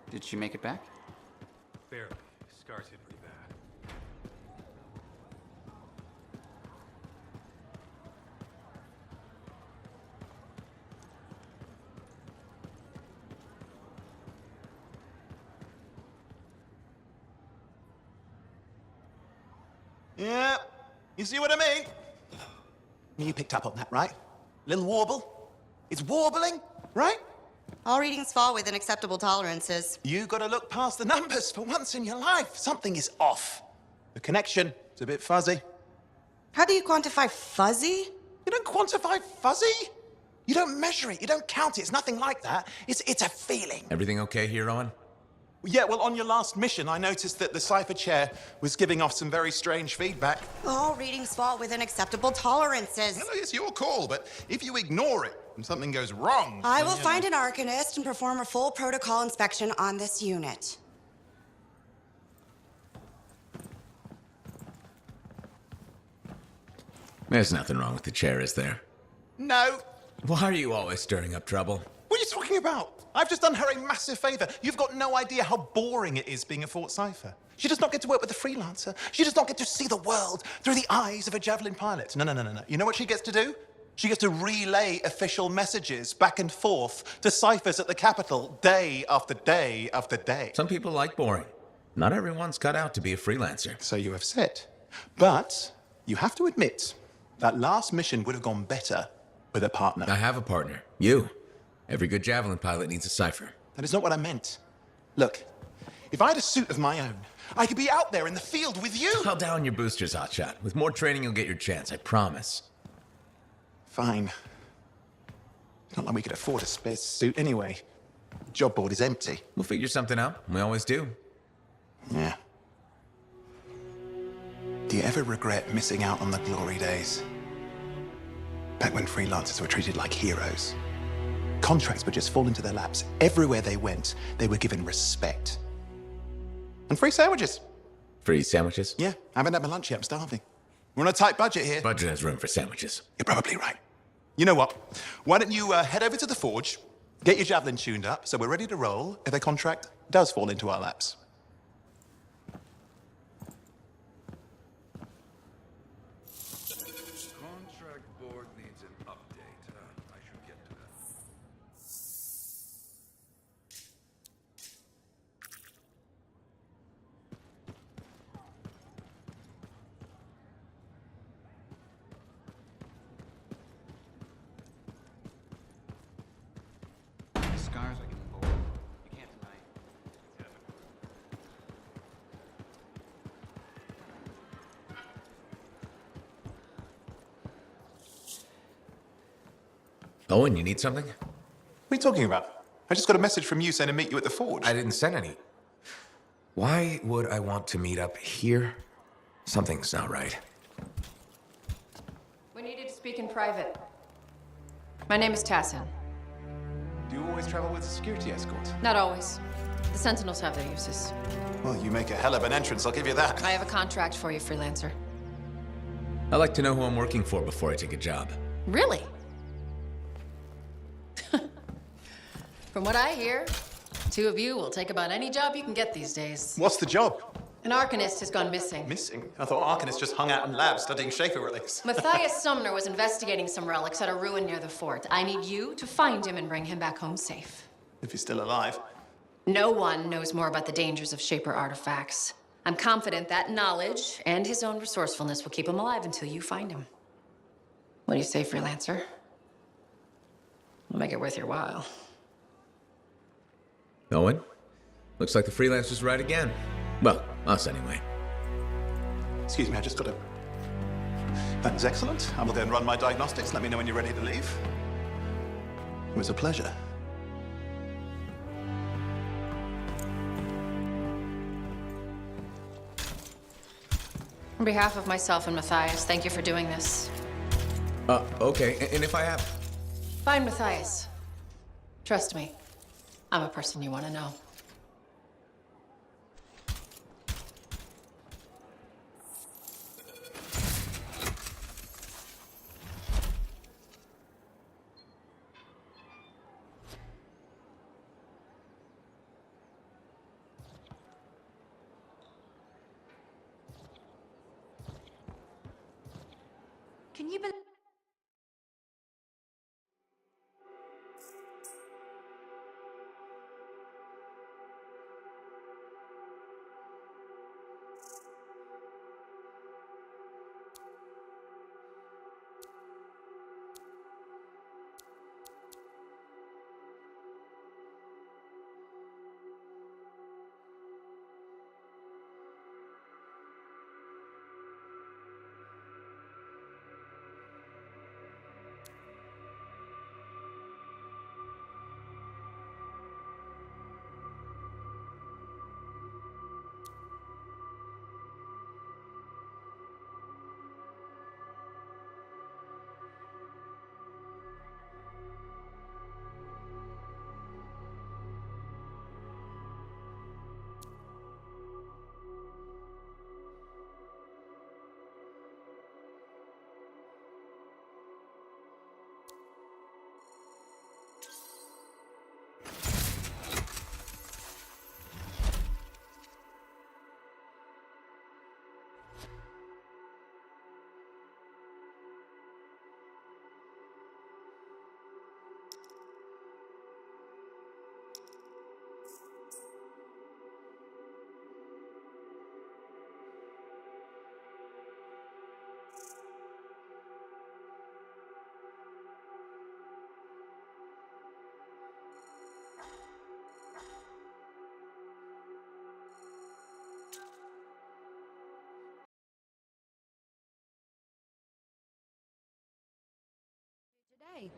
Did she make it back? Barely. Scars hit pretty bad. Yeah, you see what I mean? You picked up on that, right? Little warble? It's warbling, right? All readings fall within acceptable tolerances. You gotta look past the numbers for once in your life. Something is off. The connection is a bit fuzzy. How do you quantify fuzzy? You don't quantify fuzzy? You don't measure it, you don't count it, it's nothing like that. It's a feeling. Everything okay here, Owen? Yeah, well, on your last mission, I noticed that the cipher chair was giving off some very strange feedback. All readings fall within acceptable tolerances. No, it's your call, but if you ignore it and something goes wrong... I will find an arcanist and perform a full protocol inspection on this unit. There's nothing wrong with the chair, is there? No. Why are you always stirring up trouble? What are you talking about? I've just done her a massive favor. You've got no idea how boring it is being a Fort Cipher. She does not get to work with a freelancer. She does not get to see the world through the eyes of a javelin pilot. No. You know what she gets to do? She gets to relay official messages back and forth to ciphers at the Capitol day after day after day. Some people like boring. Not everyone's cut out to be a freelancer. So you have said. But you have to admit, that last mission would have gone better with a partner. I have a partner. You. Every good javelin pilot needs a cipher. That is not what I meant. Look, if I had a suit of my own, I could be out there in the field with you. I'll down your boosters, hotshot. With more training, you'll get your chance, I promise. Fine. It's not like we could afford a spare suit anyway. The job board is empty. We'll figure something out. We always do. Yeah. Do you ever regret missing out on the glory days? Back when freelancers were treated like heroes. Contracts would just fall into their laps. Everywhere they went, they were given respect. And free sandwiches. Free sandwiches? Yeah, I haven't had my lunch yet. I'm starving. We're on a tight budget here. Budget has room for sandwiches. You're probably right. You know what? Why don't you head over to the forge, get your javelin tuned up, so we're ready to roll if a contract does fall into our laps. Contract board needs an update. I should get to that. The scars are getting bold. You can't deny it. Owen, you need something? What are you talking about? I just got a message from you saying to meet you at the forge. I didn't send any. Why would I want to meet up here? Something's not right. We needed to speak in private. My name is Tassin. Do you always travel with a security escort? Not always. The Sentinels have their uses. Well, you make a hell of an entrance, I'll give you that. I have a contract for you, freelancer. I like to know who I'm working for before I take a job. Really? From what I hear, two of you will take about any job you can get these days. What's the job? An arcanist has gone missing. Missing? I thought Arcanists just hung out in labs studying Schaefer relics. Matthias Sumner was investigating some relics at a ruin near the fort. I need you to find him and bring him back home safe. If he's still alive. No one knows more about the dangers of Shaper artifacts. I'm confident that knowledge and his own resourcefulness will keep him alive until you find him. What do you say, freelancer? We'll make it worth your while. Owen? Looks like the freelancer's right again. Well, us anyway. Excuse me, I just got a... That was excellent. I will go and run my diagnostics. Let me know when you're ready to leave. It was a pleasure. On behalf of myself and Matthias, thank you for doing this. Okay, and if I have... Find Matthias. Trust me, I'm a person you want to know. Can you believe? Today.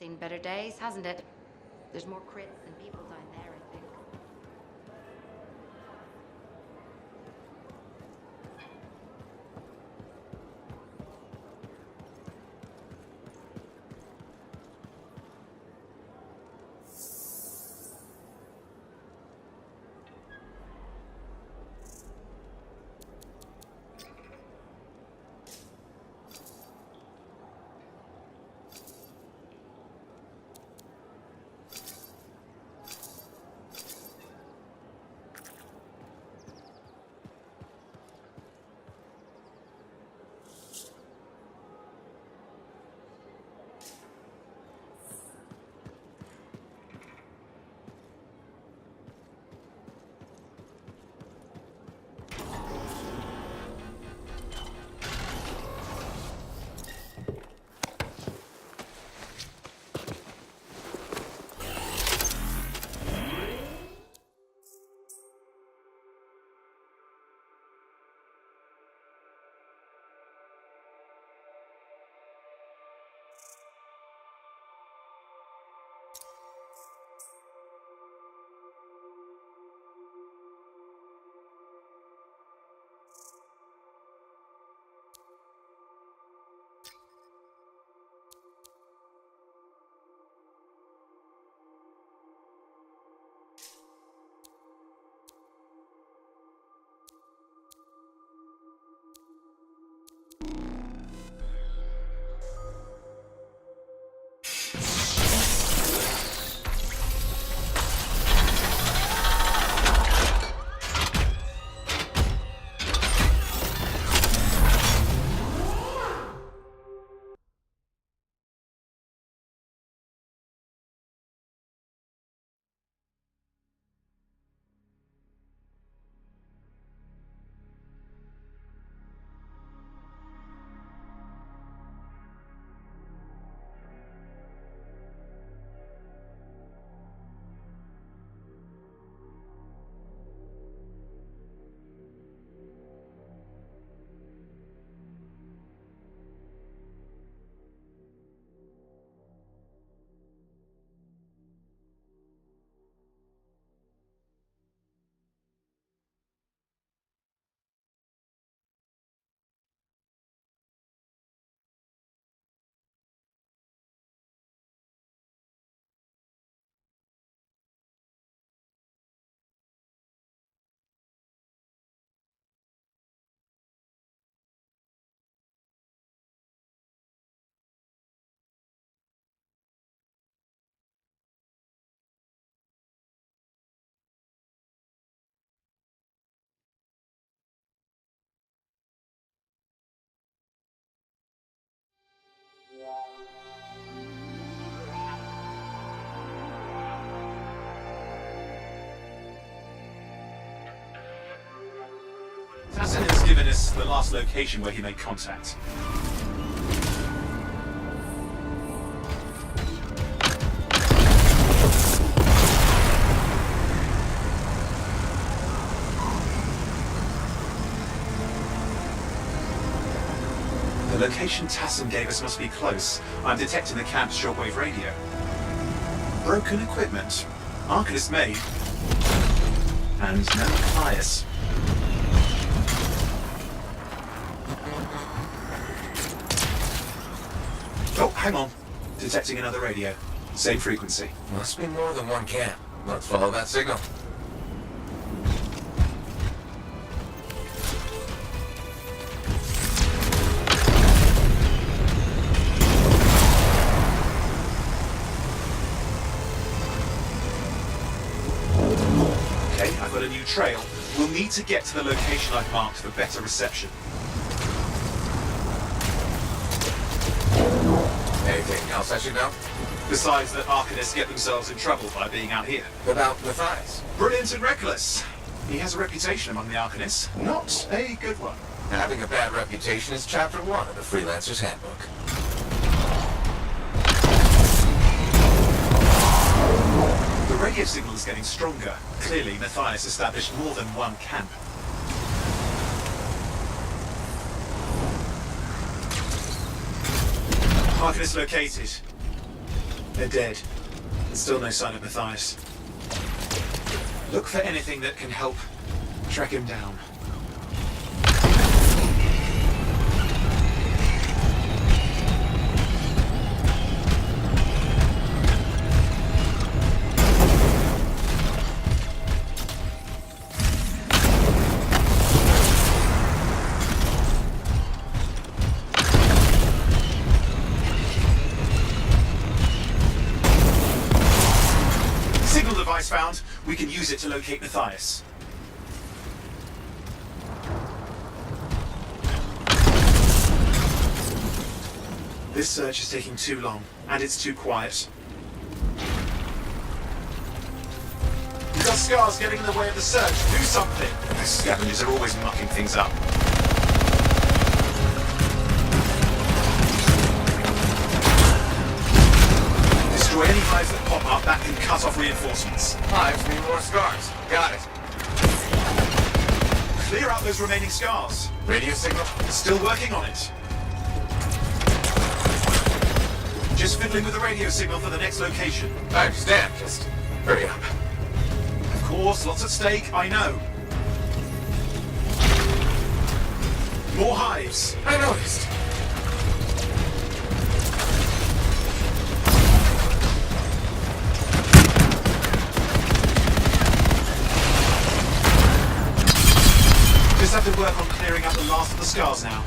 Seen better days, hasn't it? There's more crits than people down there, I think. Tassin has given us the last location where he made contact. The location Tassin gave us must be close. I'm detecting the camp's shortwave radio. Broken equipment. Arcanist made. And no Matthias. Oh, hang on. Detecting another radio. Same frequency. Must be more than one camp. Let's follow that signal. Okay, I've got a new trail. We'll need to get to the location I've marked for better reception. Anything else I should know? Besides that Arcanists get themselves in trouble by being out here. About Matthias? Brilliant and reckless. He has a reputation among the Arcanists. Not a good one. Having a bad reputation is chapter 1 of the Freelancer's Handbook. The radio signal is getting stronger. Clearly, Matthias established more than one camp. Arcanist located. They're dead. Still no sign of Matthias. Look for anything that can help track him down. Signal device found. We can use it to locate Matthias. This search is taking too long, and it's too quiet. You've got scars getting in the way of the search. Do something! Those scavengers are always mucking things up. Destroy any hives that pop up, that can cut off reinforcements. Hives mean more scars. Got it. Clear out those remaining scars. Radio signal? Still working on it. Just fiddling with the radio signal for the next location. I understand. Just hurry up. Of course, lots at stake, I know. More hives. I noticed. Just have to work on clearing out the last of the scars now.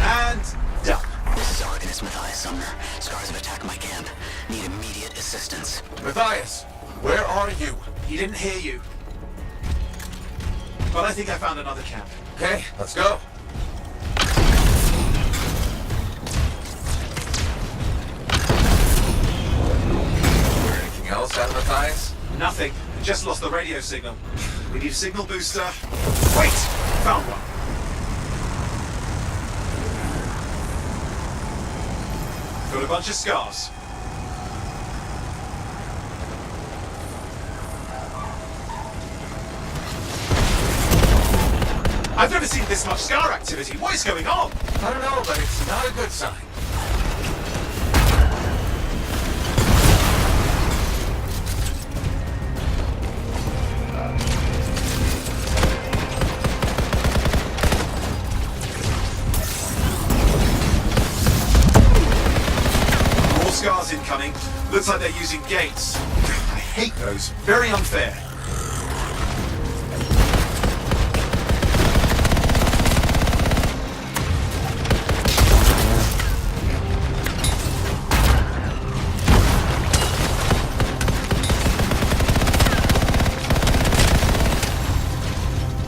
And done. This is Arcanist Matthias Sumner. Scars have attacked my camp. Need immediate assistance. Matthias, where are you? He didn't hear you. But I think I found another camp. Okay, let's go. Anything else out of Matthias? Nothing. Just lost the radio signal. We need a signal booster. Wait! Found one. Got a bunch of scars. I've never seen this much scar activity. What is going on? I don't know, but it's not a good sign. More scars incoming. Looks like they're using gates. I hate those. Very unfair.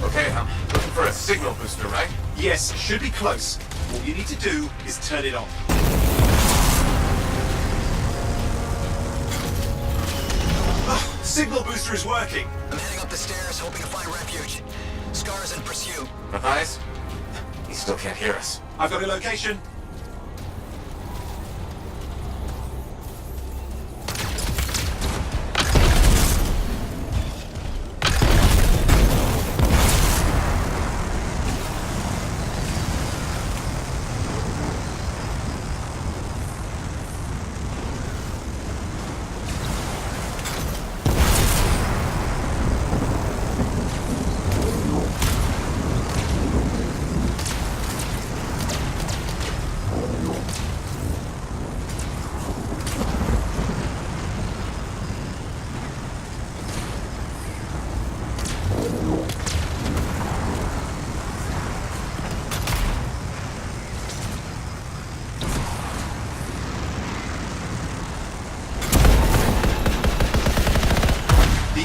Okay, I'm looking for a signal booster, right? Yes, should be close. All you need to do is turn it on. Signal booster is working. I'm heading up the stairs, hoping to find refuge. Scars in pursuit. Matthias? He still can't hear us. I've got a location.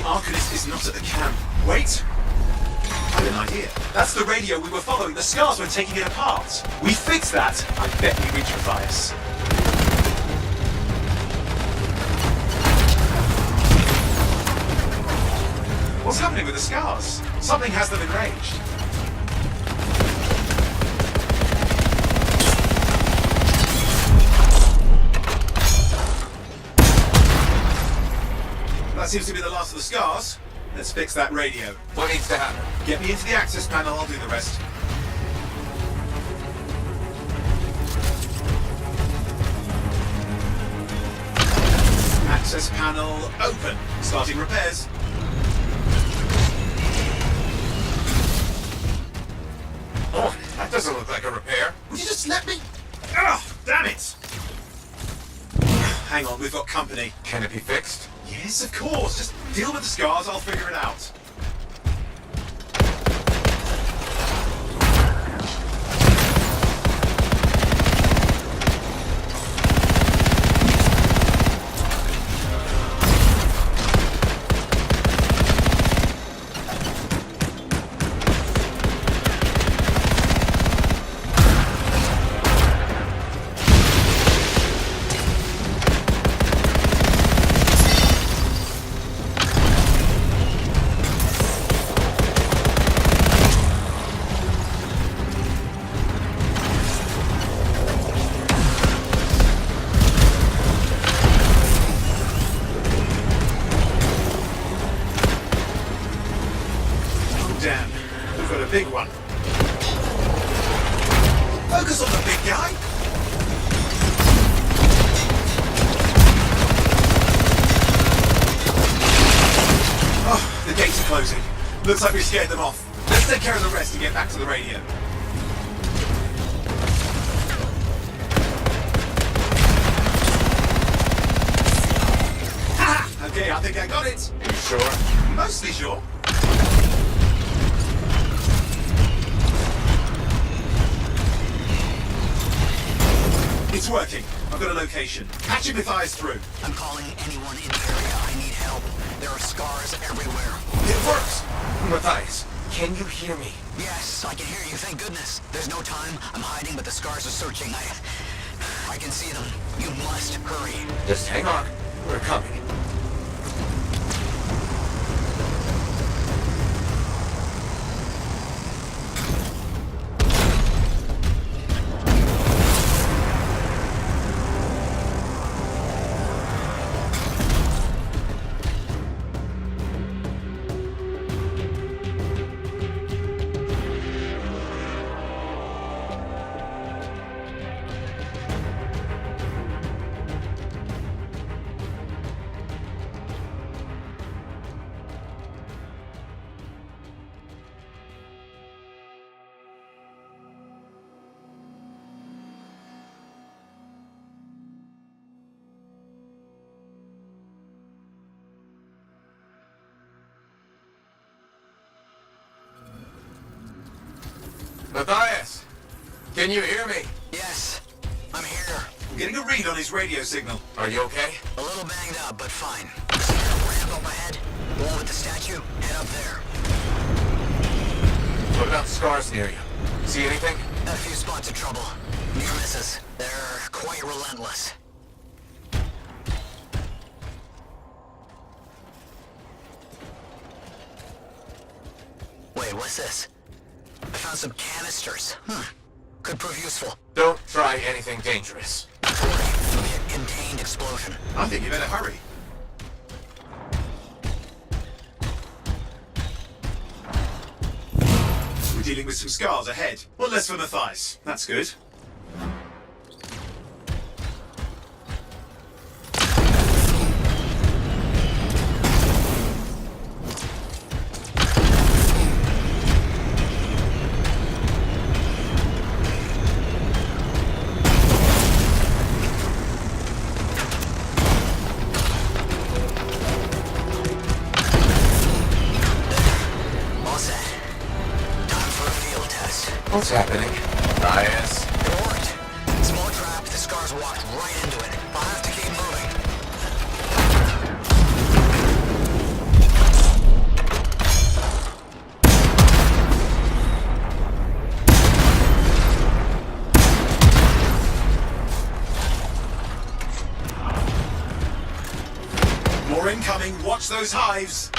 Arcanist is not at the camp. Wait! I have an idea. That's the radio we were following. The scars were taking it apart. We fixed that. I bet we reach Matthias. What's happening with the scars? Something has them enraged. That seems to be the last of the scars. Let's fix that radio. What needs to happen? Get me into the access panel, I'll do the rest. Access panel open. Starting repairs. Oh, that doesn't look like a repair. Would you just let me? Oh, damn it! Hang on, we've got company. Can it be fixed? Yes, of course. Just deal with the scars, I'll figure it out. Damn, we've got a big one. Focus on the big guy! Oh, the gates are closing. Looks like we scared them off. Let's take care of the rest and get back to the radio. Ha! Okay, I think I got it. You sure? Mostly sure. It's working. I've got a location. Patch Matthias through. I'm calling anyone in the area. I need help. There are scars everywhere. It works. Matthias, can you hear me? Yes, I can hear you, thank goodness. There's no time. I'm hiding, but the scars are searching. I can see them. You must hurry. Just hang on. We're coming. Matthias, can you hear me? Yes, I'm here. I'm getting a read on his radio signal. Are you okay? A little banged up, but fine. See that ramp up ahead? The one with the statue? Head up there. What about the scars near you? See anything? A few spots of trouble. Near misses. They're quite relentless. Wait, what's this? I found some canisters. Could prove useful. Don't try anything dangerous. It'll be a contained explosion. I think you better hurry. We're dealing with some scars ahead. One less for Matthias. That's good. What's happening? Matthias. It worked. Small trap, the scars walked right into it. I'll have to keep moving. More incoming. Watch those hives.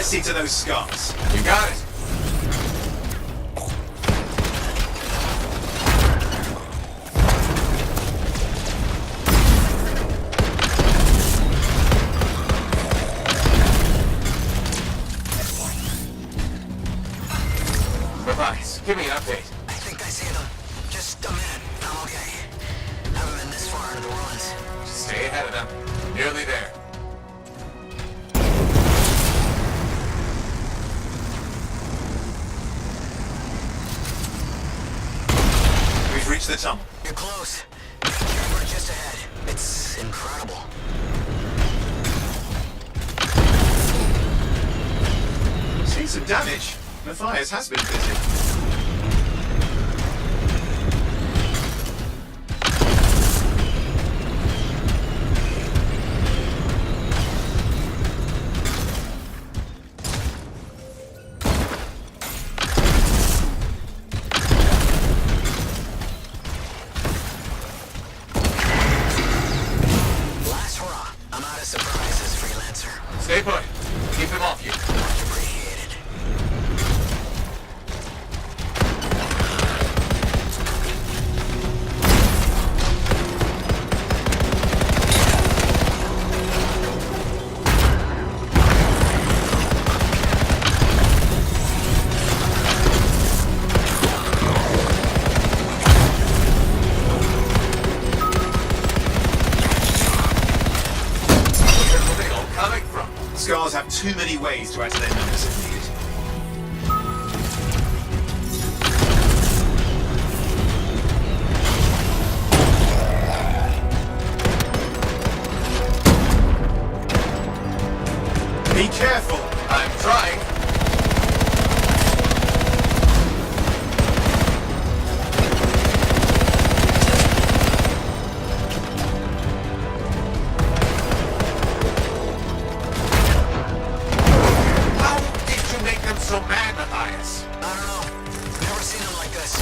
See to those scars. You got it. Matthias, give me an update. I think I see them. Just a minute. I'm okay. Haven't been this far into the ruins. Stay ahead of them. Nearly there. We've reached the tunnel. You're close. Chamber just ahead. It's incredible. Seen some damage. Matthias has been busy. Last hurrah. I'm out of surprises, freelancer. Stay put. Keep them off you. Much appreciated. Where are they all coming from? Scars have too many ways to add to their numbers if needed. Be careful. I'm trying. How did you make them so mad, Matthias? I don't know. Never seen them like this.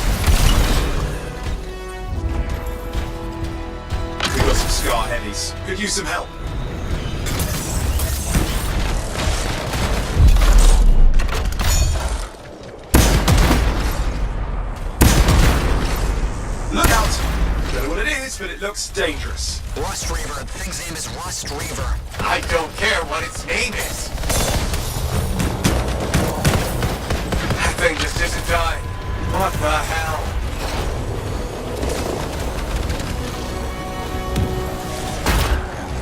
We've got some scar heavies. Could use some help. Look out! Don't know what it is, but it looks dangerous. Rust Reaver. The thing's name is Rust Reaver. I don't care what its name is. That thing just isn't dying. What the hell?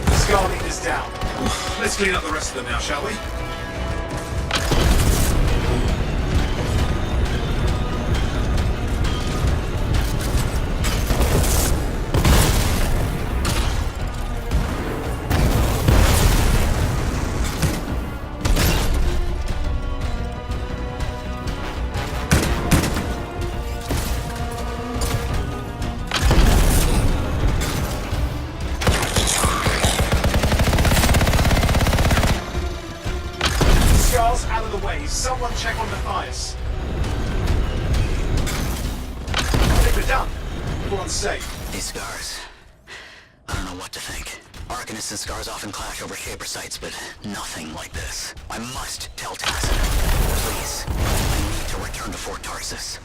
The scar leader's down. Let's clean up the rest of them now, shall we? Scars out of the way. Someone check on Matthias. I think we're done. Everyone's safe. These scars. I don't know what to think. Arcanists and scars often clash over shaper sites, but nothing like this. I must tell Tacit. Please. I need to return to Fort Tarsus.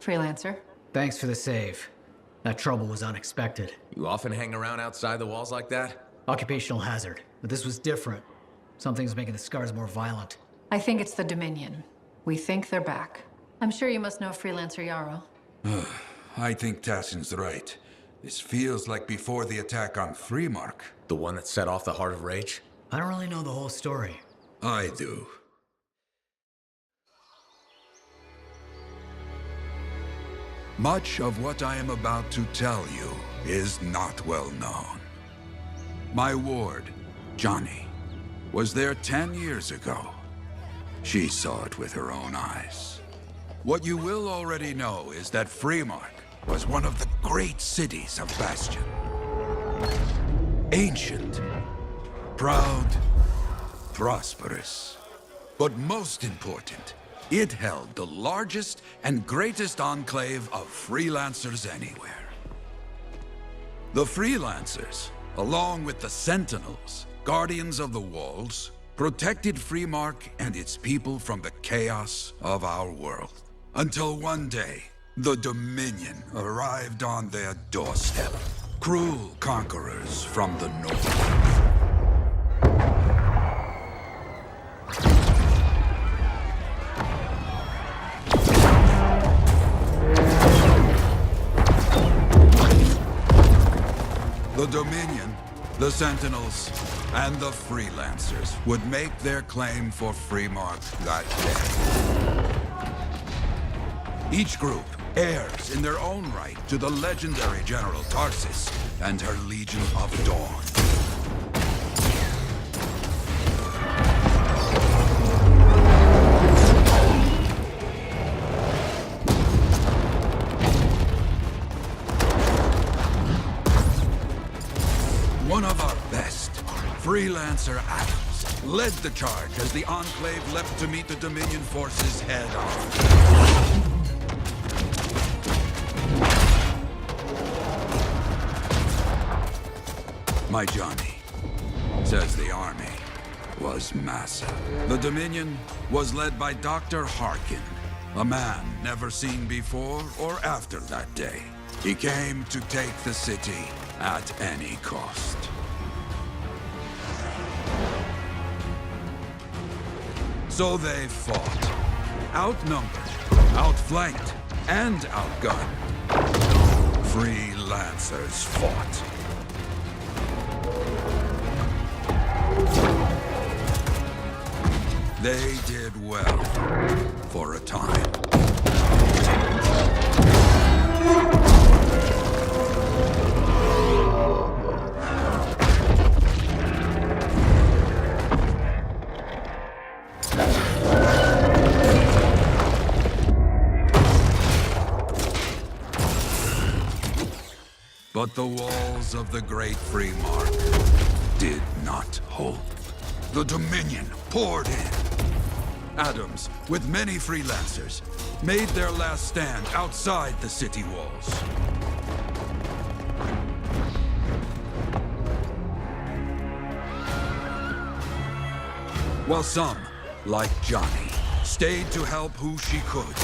Freelancer. Thanks for the save. That trouble was unexpected. You often hang around outside the walls like that? Occupational hazard. But this was different. Something's making the scars more violent. I think it's the Dominion. We think they're back. I'm sure you must know Freelancer Yarrow. I think Tassin's right. This feels like before the attack on Freemark. The one that set off the Heart of Rage? I don't really know the whole story. I do. Much of what I am about to tell you is not well known. My ward, Johnny, was there 10 years ago. She saw it with her own eyes. What you will already know is that Freemark was one of the great cities of Bastion. Ancient, proud, prosperous. But most important, it held the largest and greatest enclave of freelancers anywhere. The freelancers, along with the Sentinels, guardians of the walls, protected Freemark and its people from the chaos of our world. Until one day, the Dominion arrived on their doorstep. Cruel conquerors from the north. The Dominion, the Sentinels, and the Freelancers would make their claim for Freemark that day. Each group heirs in their own right to the legendary General Tarsis and her Legion of Dawn. One of our best, Freelancer Adams, led the charge as the Enclave leapt to meet the Dominion forces head-on. My Johnny says the army was massive. The Dominion was led by Dr. Harkin, a man never seen before or after that day. He came to take the city at any cost. So they fought. Outnumbered, outflanked, and outgunned. Freelancers fought. They did well for a time. But the walls of the Great Freemark did not hold. The Dominion poured in. Adams, with many freelancers, made their last stand outside the city walls. While some, like Johnny, stayed to help who she could.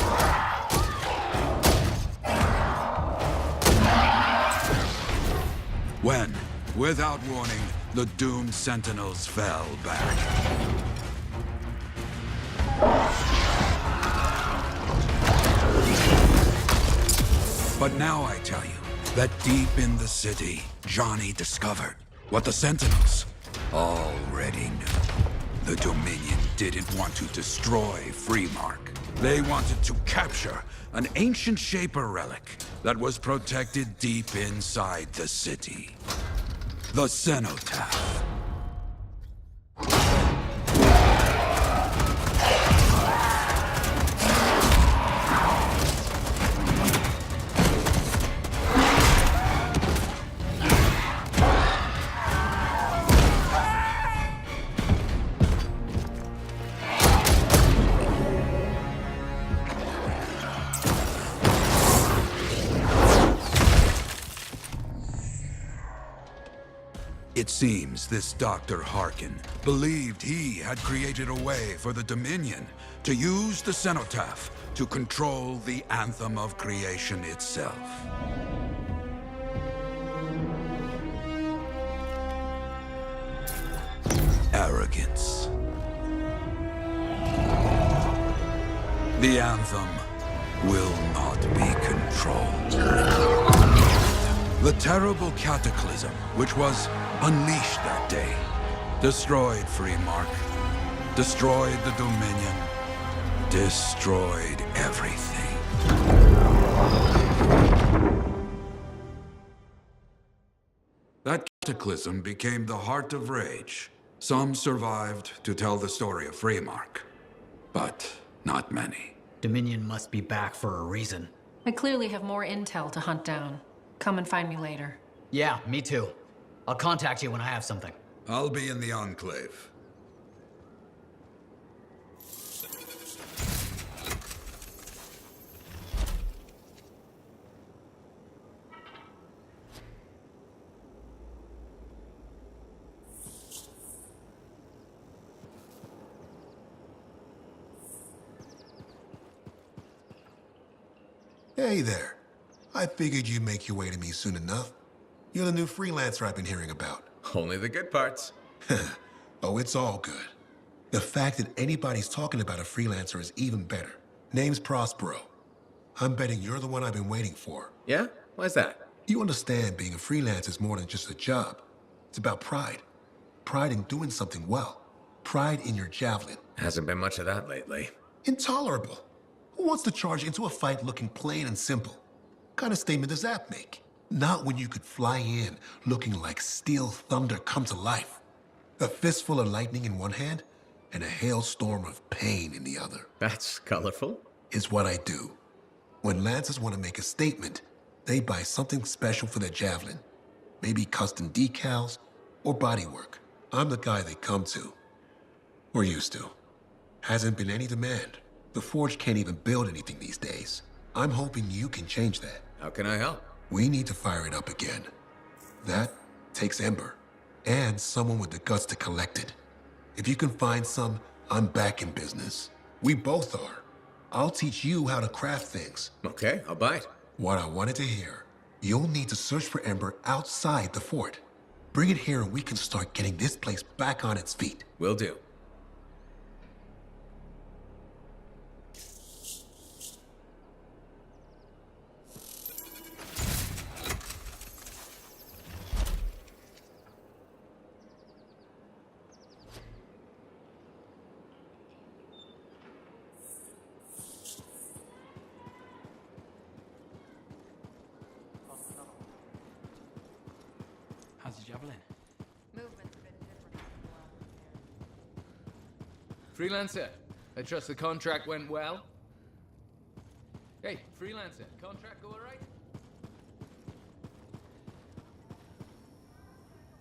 When, without warning, the doomed Sentinels fell back. But now I tell you that deep in the city, Johnny discovered what the Sentinels already knew. The Dominion didn't want to destroy Freemark. They wanted to capture an ancient Shaper relic that was protected deep inside the city. The Cenotaph. It seems this Dr. Harkin believed he had created a way for the Dominion to use the Cenotaph to control the Anthem of creation itself. Arrogance. The Anthem will not be controlled. The terrible cataclysm which was unleashed that day destroyed Freemark, destroyed the Dominion, destroyed everything. That cataclysm became the heart of rage. Some survived to tell the story of Freemark, but not many. Dominion must be back for a reason. I clearly have more intel to hunt down. Come and find me later. Yeah, me too. I'll contact you when I have something. I'll be in the Enclave. Hey there. I figured you'd make your way to me soon enough. You're the new freelancer I've been hearing about. Only the good parts. Oh, it's all good. The fact that anybody's talking about a freelancer is even better. Name's Prospero. I'm betting you're the one I've been waiting for. Yeah? Why's that? You understand being a freelancer is more than just a job. It's about pride. Pride in doing something well. Pride in your javelin. Hasn't been much of that lately. Intolerable. Who wants to charge into a fight looking plain and simple? What kind of statement does that make? Not when you could fly in looking like steel thunder come to life. A fistful of lightning in one hand and a hailstorm of pain in the other. That's colorful. Is what I do. When lancers want to make a statement, they buy something special for their javelin. Maybe custom decals or bodywork. I'm the guy they come to. Or used to. Hasn't been any demand. The Forge can't even build anything these days. I'm hoping you can change that. How can I help? We need to fire it up again. That takes Ember. And someone with the guts to collect it. If you can find some, I'm back in business. We both are. I'll teach you how to craft things. Okay, I'll bite. What I wanted to hear. You'll need to search for Ember outside the fort. Bring it here and we can start getting this place back on its feet. Will do. How's your javelin? Movement's a bit different. Freelancer, I trust the contract went well? Hey, freelancer, contract go alright?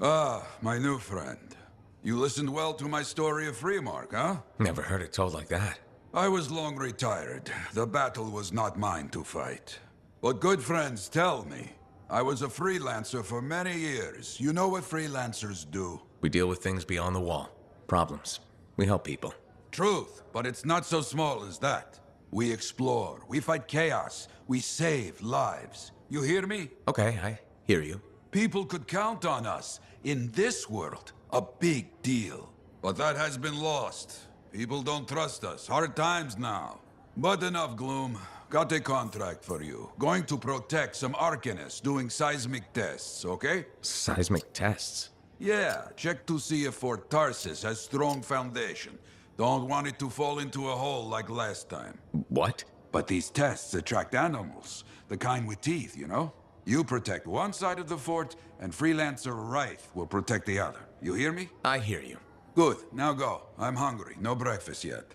Ah, my new friend. You listened well to my story of Freemark, huh? Never heard it told like that. I was long retired. The battle was not mine to fight. But good friends tell me. I was a freelancer for many years. You know what freelancers do? We deal with things beyond the wall. Problems. We help people. Truth, but it's not so small as that. We explore, we fight chaos, we save lives. You hear me? Okay, I hear you. People could count on us. In this world, a big deal. But that has been lost. People don't trust us. Hard times now. But enough gloom. Got a contract for you. Going to protect some Arcanists doing seismic tests, okay? Seismic tests? Yeah, check to see if Fort Tarsis has strong foundation. Don't want it to fall into a hole like last time. What? But these tests attract animals. The kind with teeth, you know? You protect one side of the fort, and Freelancer Wraith will protect the other. You hear me? I hear you. Good, now go. I'm hungry. No breakfast yet.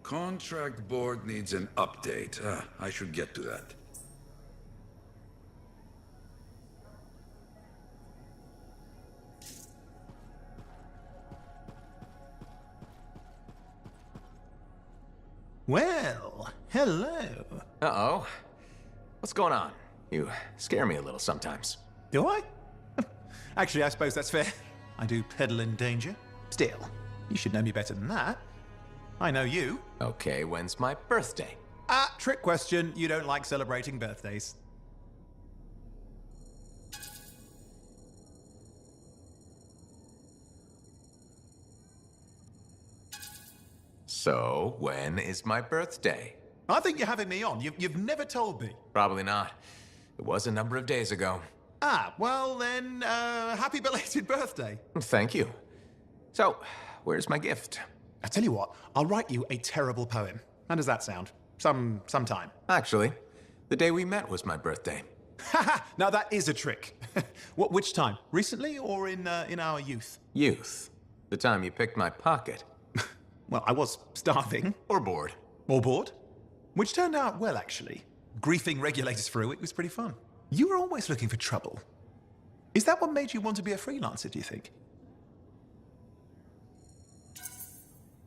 Contract board needs an update. I should get to that. Well, hello. Uh-oh. What's going on? You scare me a little sometimes. Do I? Actually, I suppose that's fair. I do peddle in danger. Still, you should know me better than that. I know you. Okay, when's my birthday? Ah, trick question. You don't like celebrating birthdays. So, when is my birthday? I think you're having me on. You've never told me. Probably not. It was a number of days ago. Ah, well then, happy belated birthday. Thank you. So, where's my gift? I tell you what, I'll write you a terrible poem. How does that sound? Sometime. Actually, the day we met was my birthday. Haha, now that is a trick. Which time? Recently or in our youth? Youth. The time you picked my pocket. Well, I was starving. Or bored. Or bored. Which turned out well, actually. Griefing regulators for a week was pretty fun. You were always looking for trouble. Is that what made you want to be a freelancer, do you think?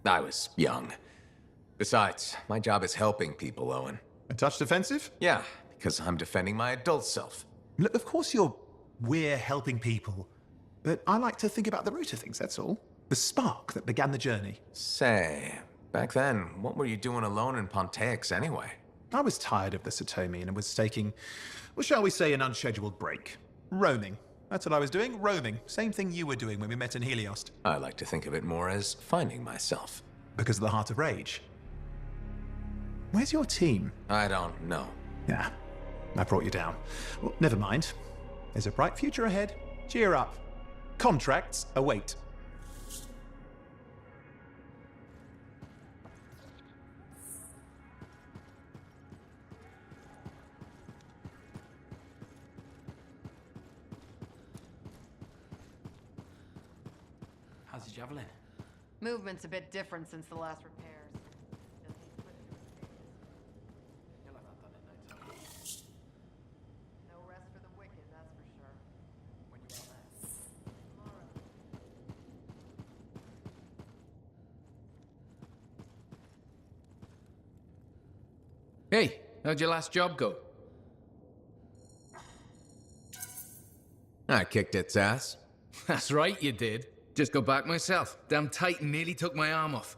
I was young. Besides, my job is helping people, Owen. A touch defensive? Yeah, because I'm defending my adult self. Look, of course we're helping people. But I like to think about the root of things, that's all. The spark that began the journey. Say, back then, what were you doing alone in Pontiacs anyway? I was tired of the Satomi and was taking, well, shall we say, an unscheduled break. Roaming. That's what I was doing, roaming. Same thing you were doing when we met in Heliost. I like to think of it more as finding myself. Because of the Heart of Rage. Where's your team? I don't know. Yeah, I brought you down. Well, never mind. There's a bright future ahead. Cheer up. Contracts await. How's the javelin? Movement's a bit different since the last repairs. No rest for the wicked, that's for sure. When you out there? Tomorrow. Hey, how'd your last job go? I kicked its ass. That's right, you did. Just got back myself. Damn Titan nearly took my arm off.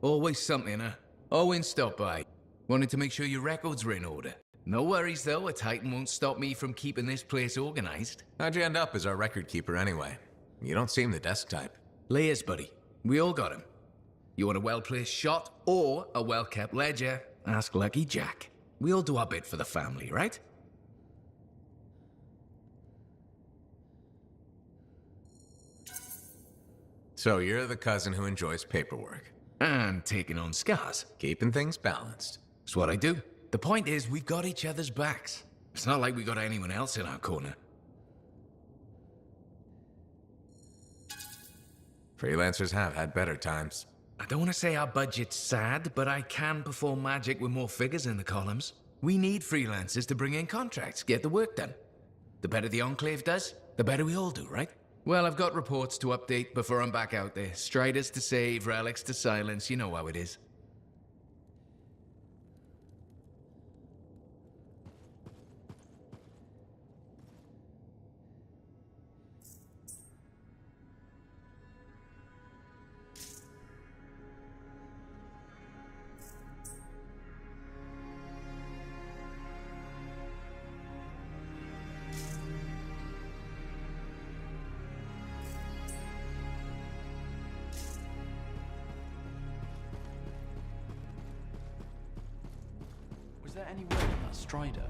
Always something, huh? Owen stopped by. Wanted to make sure your records were in order. No worries, though. A Titan won't stop me from keeping this place organized. How'd you end up as our record keeper anyway? You don't seem the desk type. Layers, buddy. We all got him. You want a well-placed shot or a well-kept ledger? Ask Lucky Jack. We all do our bit for the family, right? So you're the cousin who enjoys paperwork. And taking on scars. Keeping things balanced. That's what I do. The point is, we've got each other's backs. It's not like we got anyone else in our corner. Freelancers have had better times. I don't want to say our budget's sad, but I can perform magic with more figures in the columns. We need freelancers to bring in contracts, get the work done. The better the Enclave does, the better we all do, right? Well, I've got reports to update before I'm back out there. Striders to save, relics to silence, you know how it is. Was there any word on that Strider?